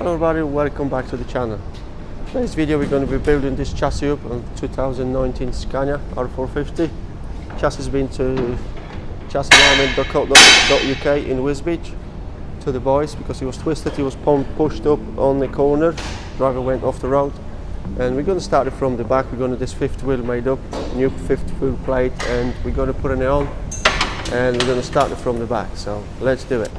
Hello everybody, welcome back to the channel. Today's video we're going to be building this chassis up on 2019 Scania R450. Chassis has been to chassisalignment.co.uk in Wisbech to the boys because he was twisted, he was pushed up on the corner, driver went off the road, and we're going to start it from the back. We're going to this fifth wheel made up, new fifth wheel plate, and we're going to put it on and we're going to start it from the back, so let's do it.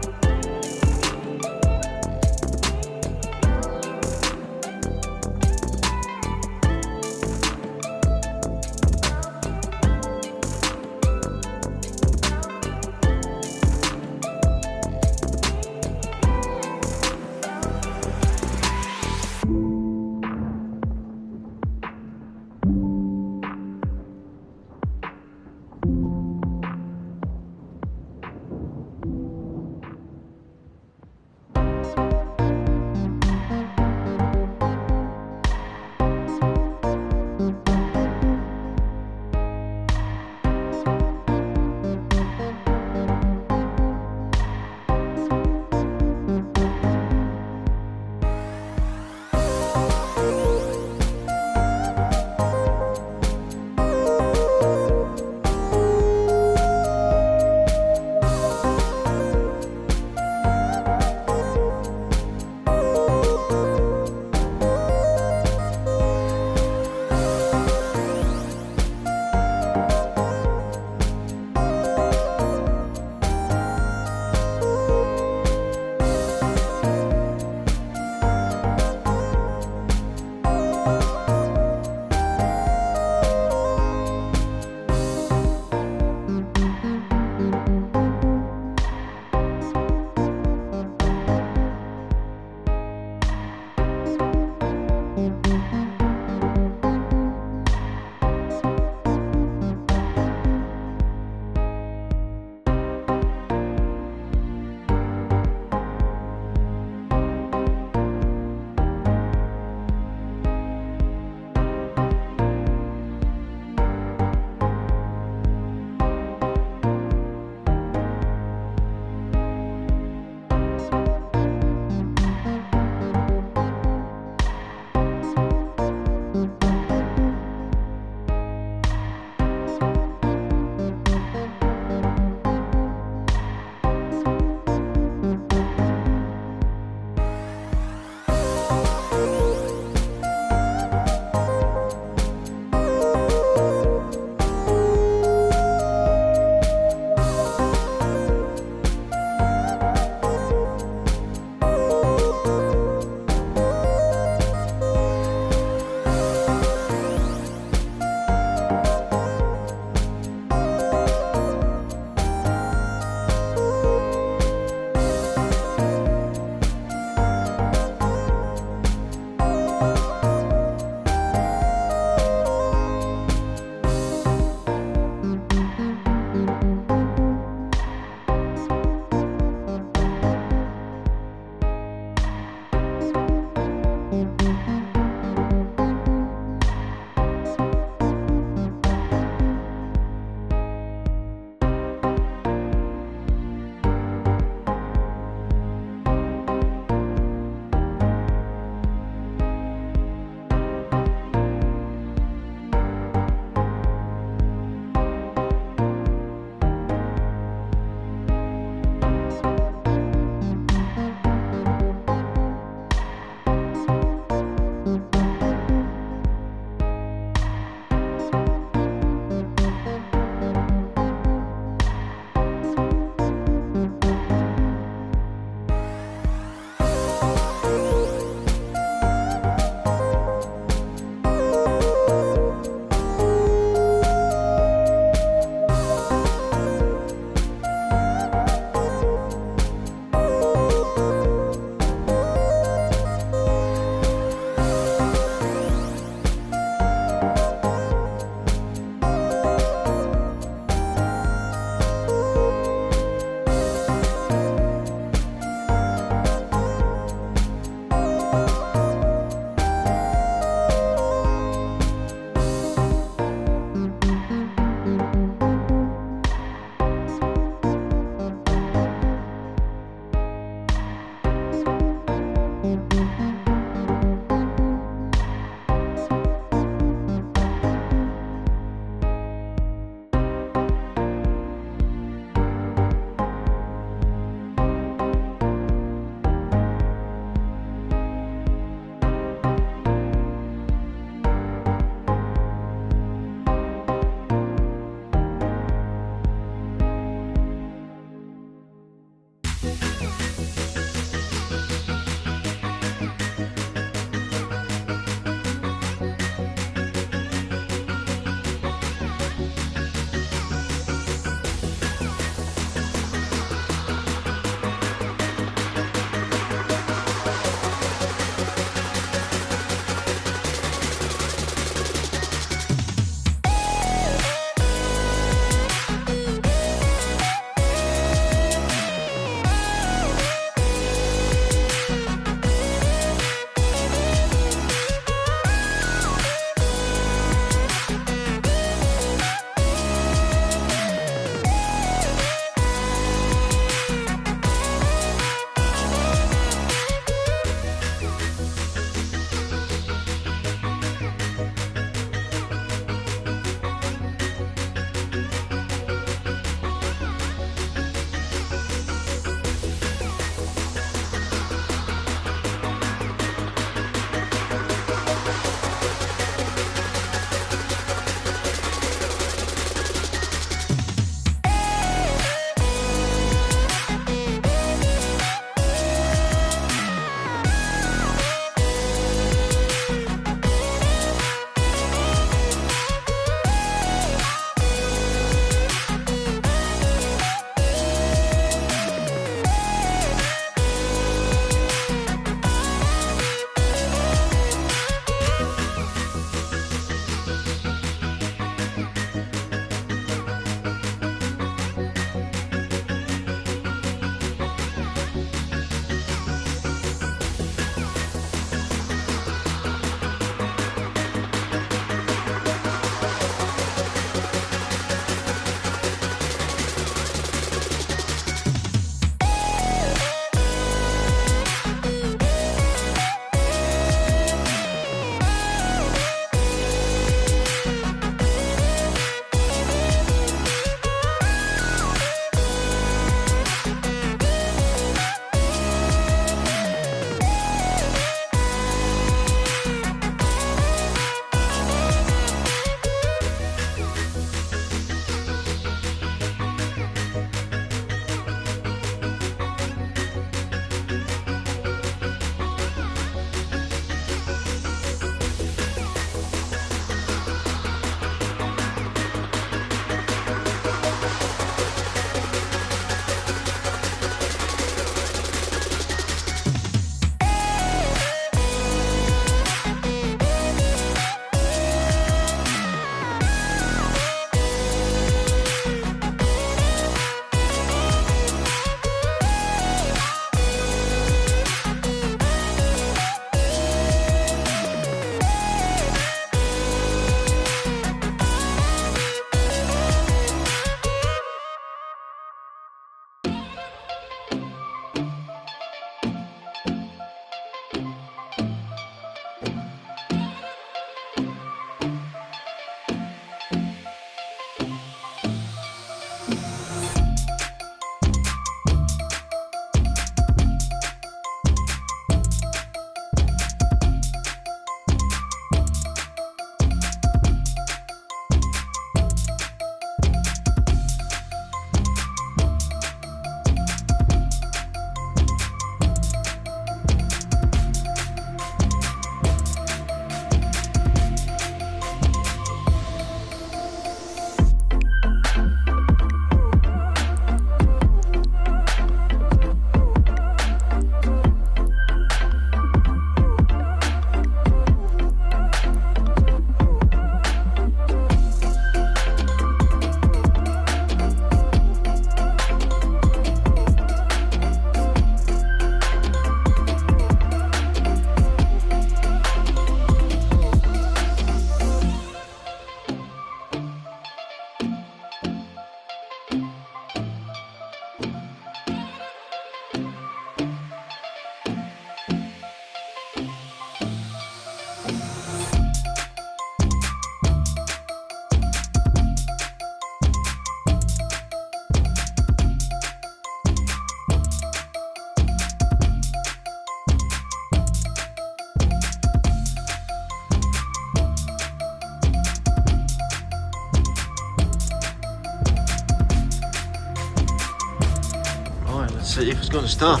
Let's see if it's going to start.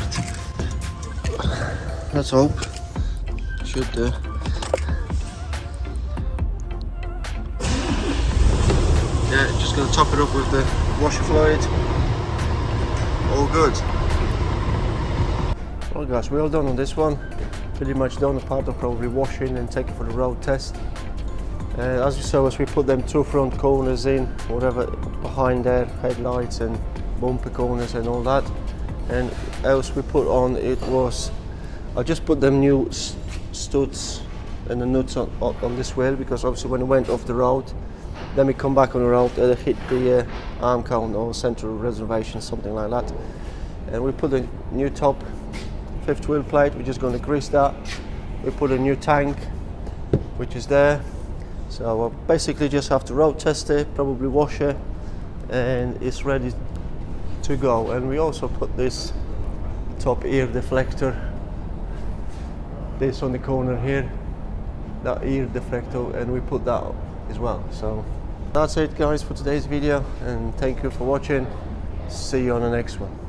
Let's hope. Should do. Yeah, just going to top it up with the washer fluid. All good. Well guys, we're all done on this one. Pretty much done, apart of probably washing and taking for the road test. As you saw, as we put them two front corners in, whatever behind there, headlights and bumper corners and all that. And else we put on, it was, I just put them new studs and the nuts on this wheel, because obviously when it went off the road, then we come back on the road and it hit the arm cone or central reservation, something like that. And we put a new top fifth wheel plate. We're just going to grease that. We put a new tank, which is there. So we'll basically just have to road test it, probably wash it, and it's ready to go. And we also put this top ear deflector, this on the corner here, that ear deflector, and we put that as well. So that's it guys for today's video, and thank you for watching. See you on the next one.